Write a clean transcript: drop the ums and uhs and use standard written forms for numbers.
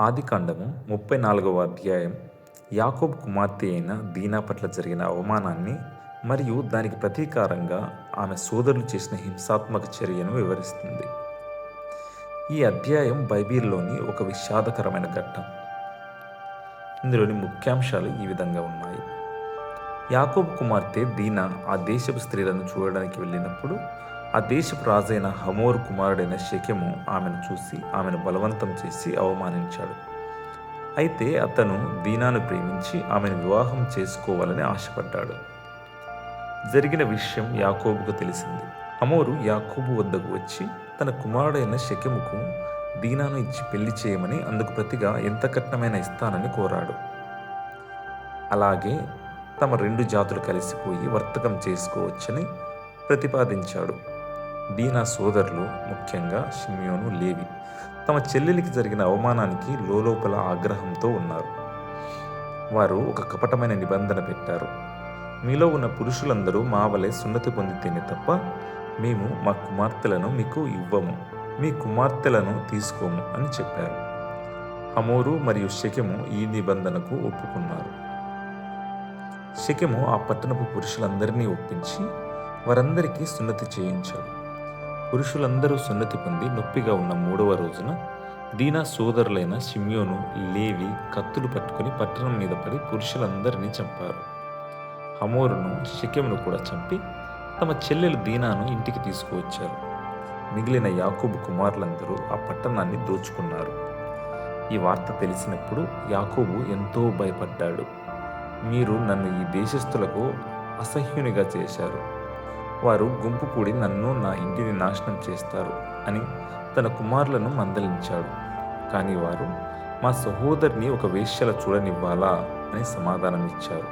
ఆదికాండము 34వ అధ్యాయం యాకోబు కుమార్తె అయిన దీనా పట్ల జరిగిన అవమానాన్ని మరియు దానికి ప్రతీకారంగా ఆమె సోదరులు చేసిన హింసాత్మక చర్యను వివరిస్తుంది. ఈ అధ్యాయం బైబిల్లోని ఒక విషాదకరమైన ఘట్టం. ఇందులోని ముఖ్యాంశాలు ఈ విధంగా ఉన్నాయి. యాకోబు కుమార్తె దీనా ఆ దేశపు స్త్రీలను చూడడానికి వెళ్ళినప్పుడు ఆ దేశపు రాజైన హమోరు కుమారుడైన షెకెము ఆమెను చూసి ఆమెను బలవంతం చేసి అవమానించాడు. అయితే అతను దీనాను ప్రేమించి ఆమెను వివాహం చేసుకోవాలని ఆశపడ్డాడు. జరిగిన విషయం యాకోబుకు తెలిసింది. హమోరు యాకోబు వద్దకు వచ్చి తన కుమారుడైన షెకెముకు దీనాను ఇచ్చి పెళ్లి చేయమని, అందుకు ప్రతిగా ఎంత కట్నమైన ఇస్తానని కోరాడు. అలాగే తమ రెండు జాతులు కలిసిపోయి వర్తకం చేసుకోవచ్చని ప్రతిపాదించాడు. దీనా సోదరులు, ముఖ్యంగా షిమ్యోను, లేవి తమ చెల్లెలికి జరిగిన అవమానానికి లోలోపల ఆగ్రహంతో ఉన్నారు. వారు ఒక కపటమైన నిబంధన పెట్టారు. మీలో ఉన్న పురుషులందరూ మా వలె సున్నతి పొందితేనే తప్ప మేము మా కుమార్తెలను మీకు ఇవ్వము, మీ కుమార్తెలను తీసుకోము అని చెప్పారు. హమోరు మరియు షెకెము ఈ నిబంధనకు ఒప్పుకున్నారు. షెకెము ఆ పట్టణపు పురుషులందరినీ ఒప్పించి వారందరికీ సున్నతి చేయించాడు. పురుషులందరూ సున్నతి పొంది నొప్పిగా ఉన్న 3వ రోజున దీనా సోదరులైన షిమ్యోను, లేవి కత్తులు పట్టుకుని పట్టణం మీద పడి పురుషులందరినీ చంపారు. హమోరును, షెకెమును కూడా చంపి తమ చెల్లెలు దీనాను ఇంటికి తీసుకువచ్చారు. మిగిలిన యాకోబు కుమారులందరూ ఆ పట్టణాన్ని దోచుకున్నారు. ఈ వార్త తెలిసినప్పుడు యాకోబు ఎంతో భయపడ్డాడు. మీరు నన్ను ఈ దేశస్థులకు అసహ్యునిగా చేశారు, వారు గుంపు కూడి నన్ను, నా ఇంటిని నాశనం చేస్తారు అని తన కుమారులను మందలించాడు. కానీ వారు మా సహోదరిని ఒక వేశ్యల చూడనివ్వాలా అని సమాధానం ఇచ్చారు.